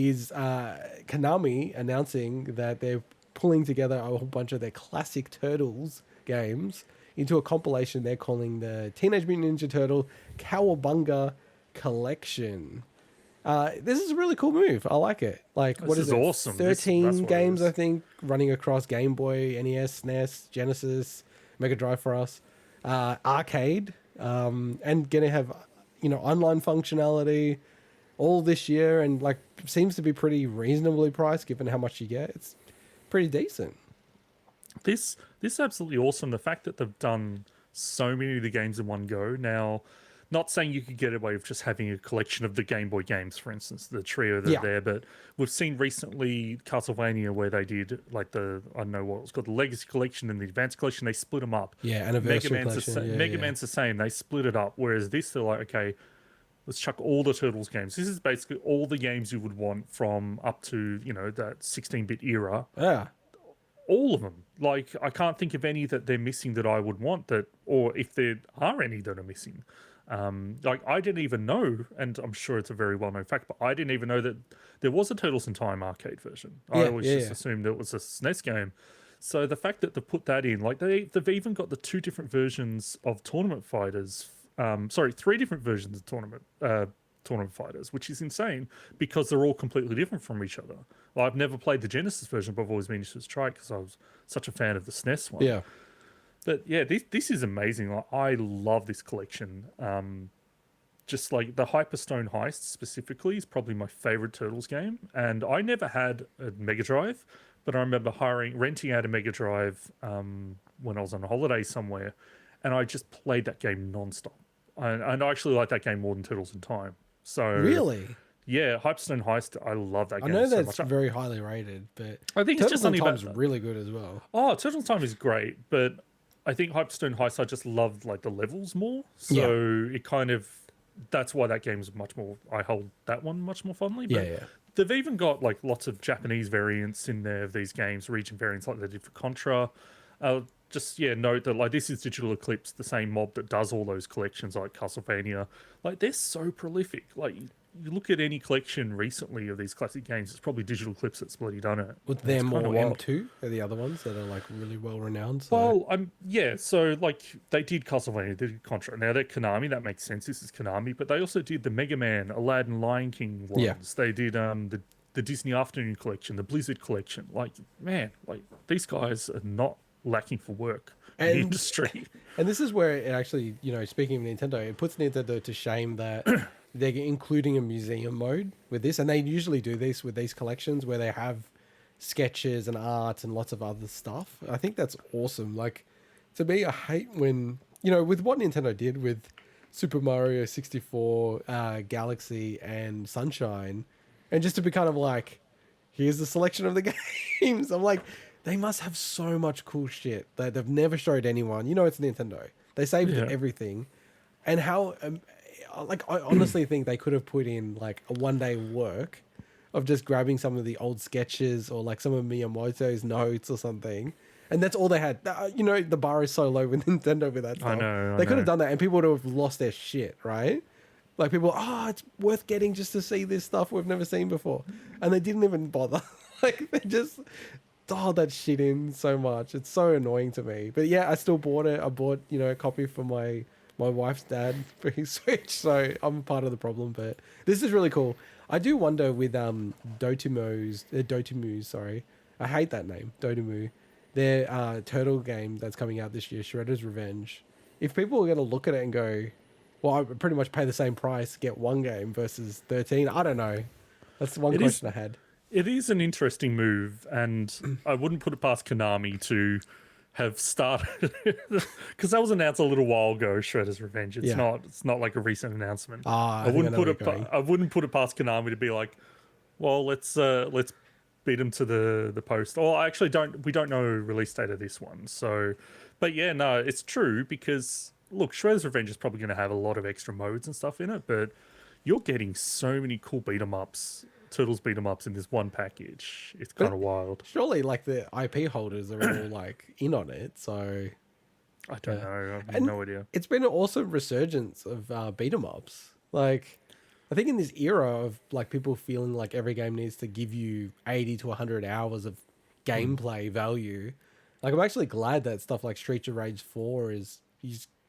is Konami announcing that they're pulling together a whole bunch of their classic Turtles games into a compilation they're calling the Teenage Mutant Ninja Turtle Cowabunga Collection. This is a really cool move. I like it. Like, what This is is it? awesome. 13 That's what it games, I is. think, running across Game Boy, NES, SNES, Genesis, Mega Drive for us, arcade, and gonna have, online functionality all this year, and like seems to be pretty reasonably priced given how much you get. It's pretty decent. This is absolutely awesome. The fact that they've done so many of the games in one go. Now, not saying you could get away with just having a collection of the Game Boy games, for instance, the trio that are Yeah, there, but we've seen recently Castlevania where they did like I don't know what it's called, the Legacy Collection and the Advanced Collection. They split them up. yeah, anniversary collection. Yeah, Mega yeah, Man's the same. They split it up. Whereas this, they're like, okay, let's chuck all the Turtles games. This is basically all the games you would want from up to that 16-bit era. yeah. All of them. Like, I can't think of any that they're missing that I would want, that, or if there are any that are missing. Like, I didn't even know, and I'm sure it's a very well-known fact, but I didn't even know that there was a Turtles in Time arcade version. I Yeah, always yeah, just yeah. assumed it was a SNES game. So the fact that they put that in, like, they've even got the two different versions of Tournament Fighters. Sorry, three different versions of Tournament Fighters, which is insane because they're all completely different from each other. Well, I've never played the Genesis version, but I've always meant to try it because I was such a fan of the SNES one. Yeah. But yeah, this is amazing. Like, I love this collection. Just like the Hyperstone Heist specifically is probably my favorite Turtles game, and I never had a Mega Drive, but I remember renting out a Mega Drive when I was on a holiday somewhere, and I just played that game nonstop. And I actually like that game more than Turtles in Time. So Really? yeah, Hyperstone Heist, I love that I game know so that's much. very highly rated, but I think it's just Turtles in something about Time's really good as well. Oh, Turtles in Time is great, but I think Hyperstone Heist, I just loved like the levels more. Yeah. So it kind of that's why that game's much more. I hold that one much more fondly. Yeah, But yeah. they've even got like lots of Japanese variants in there of these games, region variants like they did for Contra. Just note that like this is Digital Eclipse, the same mob that does all those collections like Castlevania. Like they're so prolific. Like you look at any collection recently of these classic games, it's probably Digital Eclipse that's bloody done it. With And it's them kind of or wild. M2 are the other ones that are like really well renowned. So Well, so like they did Castlevania, they did Contra. Now they're Konami, that makes sense. This is Konami, but they also did the Mega Man, Aladdin, Lion King ones. yeah. They did the Disney Afternoon collection, the Blizzard collection. Like man, like these guys are not lacking for work in the And industry. and this is where it actually, speaking of Nintendo, it puts Nintendo to shame that they're including a museum mode with this, and they usually do this with these collections where they have sketches and art and lots of other stuff. I think that's awesome. Like, to me, I hate when, with what Nintendo did with Super Mario 64, Galaxy, and Sunshine, and just to be kind of like, here's the selection of the games. I'm like, they must have so much cool shit that they've never showed anyone. It's Nintendo. They saved Yeah. everything. And how, like, I honestly think they could have put in like a 1 day work of just grabbing some of the old sketches or like some of Miyamoto's notes or something. And that's all they had. The bar is so low with Nintendo with that stuff. I know. They could have done that and people would have lost their shit, right? Like people, it's worth getting just to see this stuff we've never seen before. And they didn't even bother. Like they just dialed that shit in so much. It's so annoying to me. But yeah, I still bought it. I bought, a copy for my wife's dad for his Switch. So I'm part of the problem, but this is really cool. I do wonder with Dotemu's, sorry. I hate that name, Dotemu. Their turtle game that's coming out this year, Shredder's Revenge. If people are going to look at it and go, well, I pretty much pay the same price, get one game versus 13. I don't know. That's the one question I had. It is an interesting move, and I wouldn't put it past Konami to have started because that was announced a little while ago. Shredder's Revenge. It's not like a recent announcement. I wouldn't put it. I wouldn't put it past Konami to be like, well, let's beat them to the post. Or I actually don't. We don't know release date of this one. So, but yeah, no, it's true because look, Shredder's Revenge is probably going to have a lot of extra modes and stuff in it, but you're getting so many cool beat 'em ups. Turtles beat 'em ups in this one package. It's kind of wild. Surely, like the IP holders are all like in on it. So I don't know. I have no idea. It's been an awesome resurgence of beat 'em ups. Like I think in this era of like people feeling like every game needs to give you 80 to 100 hours of Mm. gameplay value, like I'm actually glad that stuff like Streets of Rage 4 is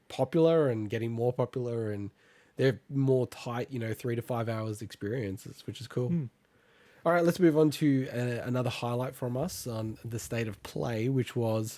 popular and getting more popular, and they're more tight, 3 to 5 hours experiences, which is cool. Mm. All right, let's move on to another highlight from us on the state of play, which was